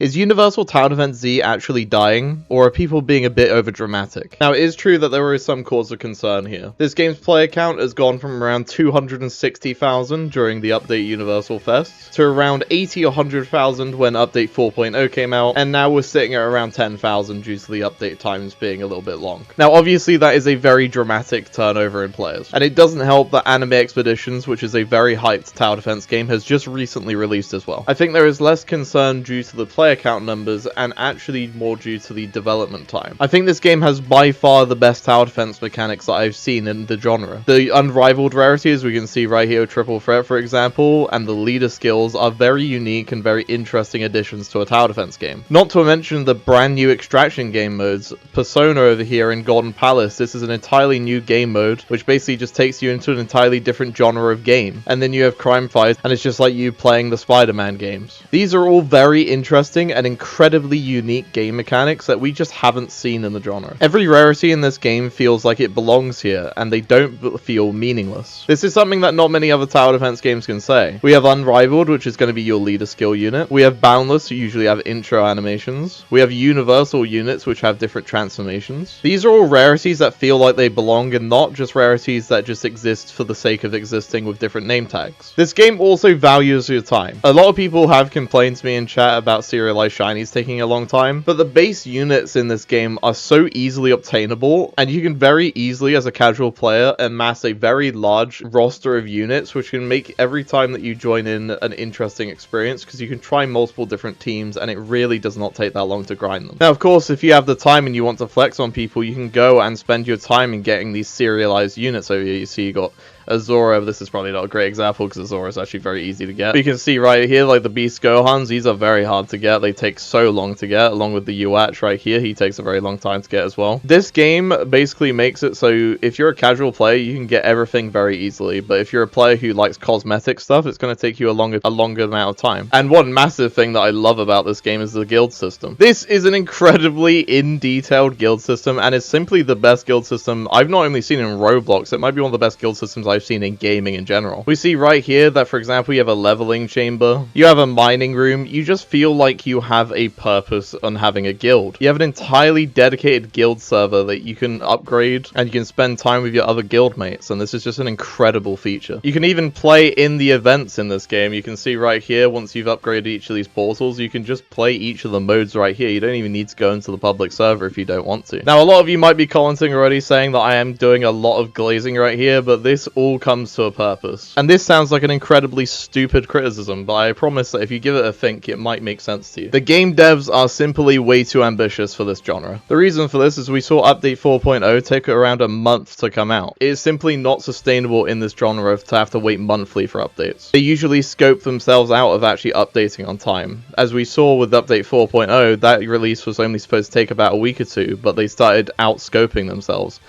Is Universal Tower Defense Z actually dying, or are people being a bit overdramatic? Now, it is true that there is some cause of concern here. This game's player count has gone from around 260,000 during the update Universal Fest, to around 80 or 100,000 when update 4.0 came out, and now we're sitting at around 10,000 due to the update times being a little bit long. Now, obviously that is a very dramatic turnover in players, and it doesn't help that Anime Expeditions, which is a very hyped tower defense game, has just recently released as well. I think there is less concern due to the player count numbers and actually more due to the development time. I think this game has by far the best tower defense mechanics that I've seen in the genre. The unrivaled rarity, as we can see right here with Triple Threat for example, and the leader skills are very unique and very interesting additions to a tower defense game. Not to mention the brand new extraction game modes. Persona over here in Golden Palace, this is an entirely new game mode which basically just takes you into an entirely different genre of game. And then you have Crime Fight, and it's just like you playing the Spider-Man games. These are all very interesting and incredibly unique game mechanics that we just haven't seen in the genre. Every rarity in this game feels like it belongs here, and they don't feel meaningless. This is something that not many other tower defense games can say. We have Unrivaled, which is going to be your leader skill unit. We have Boundless, who usually have intro animations. We have Universal units, which have different transformations. These are all rarities that feel like they belong, and not just rarities that just exist for the sake of existing with different name tags. This game also values your time. A lot of people have complained to me in chat about serialized shinies taking a long time, but the base units in this game are so easily obtainable, and you can very easily, as a casual player, amass a very large roster of units, which can make every time that you join in an interesting experience, because you can try multiple different teams, and it really does not take that long to grind them. Now, of course, if you have the time and you want to flex on people, you can go and spend your time in getting these serialized units over here. You see you got Azora. This is probably not a great example because Azora is actually very easy to get. But you can see right here, like the Beast Gohans, these are very hard to get. They take so long to get, along with the Uatch right here. He takes a very long time to get as well. This game basically makes it so if you're a casual player, you can get everything very easily. But if you're a player who likes cosmetic stuff, it's going to take you a longer amount of time. And one massive thing that I love about this game is the guild system. This is an incredibly in-detailed guild system, and it's simply the best guild system I've not only seen in Roblox, it might be one of the best guild systems I've seen in gaming in general. We see right here that, for example, you have a leveling chamber, you have a mining room. You just feel like you have a purpose on having a guild. You have an entirely dedicated guild server that you can upgrade, and you can spend time with your other guild mates, and this is just an incredible feature. You can even play in the events in this game. You can see right here, once you've upgraded each of these portals, you can just play each of the modes right here. You don't even need to go into the public server if you don't want to. Now, a lot of you might be commenting already saying that I am doing a lot of glazing right here, but this all comes to a purpose. And this sounds like an incredibly stupid criticism, but I promise that if you give it a think, it might make sense to you. The game devs are simply way too ambitious for this genre. The reason for this is we saw update 4.0 take around a month to come out. It is simply not sustainable in this genre to have to wait monthly for updates. They usually scope themselves out of actually updating on time. As we saw with update 4.0, that release was only supposed to take about a week or two, but they started out-scoping themselves,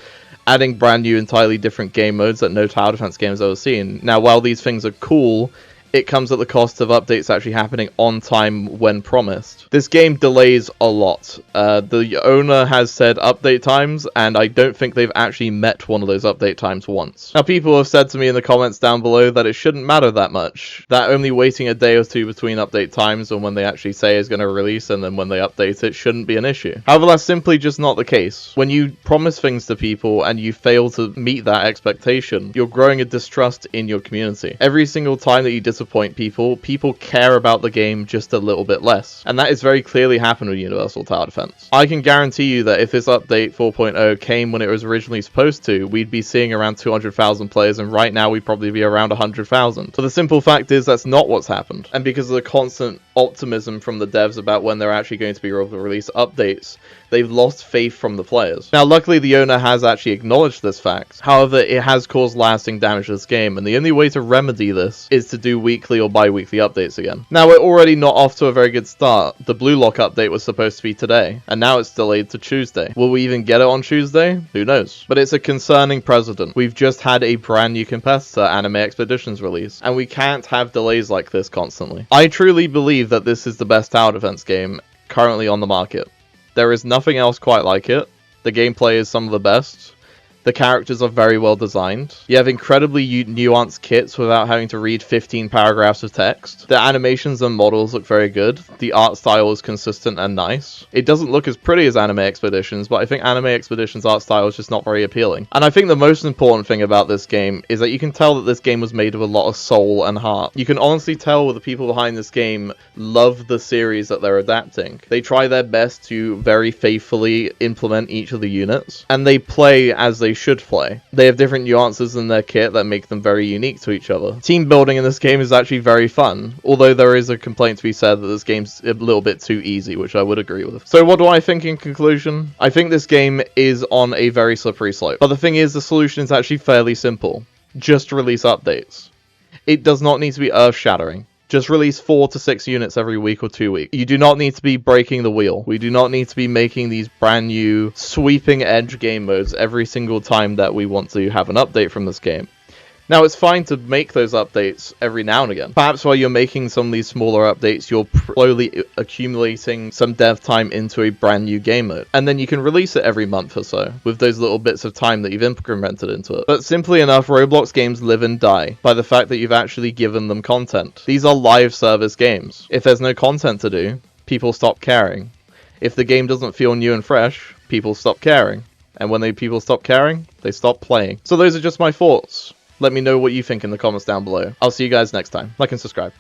adding brand new, entirely different game modes that no tower defense game has ever seen. Now, while these things are cool, it comes at the cost of updates actually happening on time when promised. This game delays a lot. The owner has said update times, and I don't think they've actually met one of those update times once. Now, people have said to me in the comments down below that it shouldn't matter that much, that only waiting a day or two between update times and when they actually say is going to release and then when they update it shouldn't be an issue. However, that's simply just not the case. When you promise things to people and you fail to meet that expectation, you're growing a distrust in your community. Every single time that you disappoint people care about the game just a little bit less. And that is very clearly happened with Universal Tower Defense. I can guarantee you that if this update 4.0 came when it was originally supposed to, we'd be seeing around 200,000 players, and right now we'd probably be around 100,000. So the simple fact is that's not what's happened. And because of the constant optimism from the devs about when they're actually going to be able to release updates, they've lost faith from the players. Now, luckily, the owner has actually acknowledged this fact. However, it has caused lasting damage to this game, and the only way to remedy this is to do weekly or bi-weekly updates again. Now, we're already not off to a very good start. The Blue Lock update was supposed to be today, and now it's delayed to Tuesday. Will we even get it on Tuesday? Who knows? But it's a concerning precedent. We've just had a brand new competitor, Anime Expeditions, release, and we can't have delays like this constantly. I truly believe that this is the best tower defense game currently on the market. There is nothing else quite like it. The gameplay is some of the best. The characters are very well designed. You have incredibly nuanced kits without having to read 15 paragraphs of text. The animations and models look very good. The art style is consistent and nice. It doesn't look as pretty as Anime Expeditions, but I think Anime Expeditions' art style is just not very appealing. And I think the most important thing about this game is that you can tell that this game was made with a lot of soul and heart. You can honestly tell the people behind this game love the series that they're adapting. They try their best to very faithfully implement each of the units, and they play as they should play. They have different nuances in their kit that make them very unique to each other. Team building in this game is actually very fun, although there is a complaint to be said that this game's a little bit too easy, which I would agree with. So what do I think in conclusion? I think this game is on a very slippery slope, but the thing is, the solution is actually fairly simple. Just release updates. It does not need to be earth-shattering. Just release 4 to 6 units every week or 2 weeks. You do not need to be breaking the wheel. We do not need to be making these brand new sweeping edge game modes every single time that we want to have an update from this game. Now, it's fine to make those updates every now and again. Perhaps while you're making some of these smaller updates, you're slowly accumulating some dev time into a brand new game mode. And then you can release it every month or so, with those little bits of time that you've incremented into it. But simply enough, Roblox games live and die by the fact that you've actually given them content. These are live service games. If there's no content to do, people stop caring. If the game doesn't feel new and fresh, people stop caring. And when people stop caring, they stop playing. So those are just my thoughts. Let me know what you think in the comments down below. I'll see you guys next time. Like and subscribe.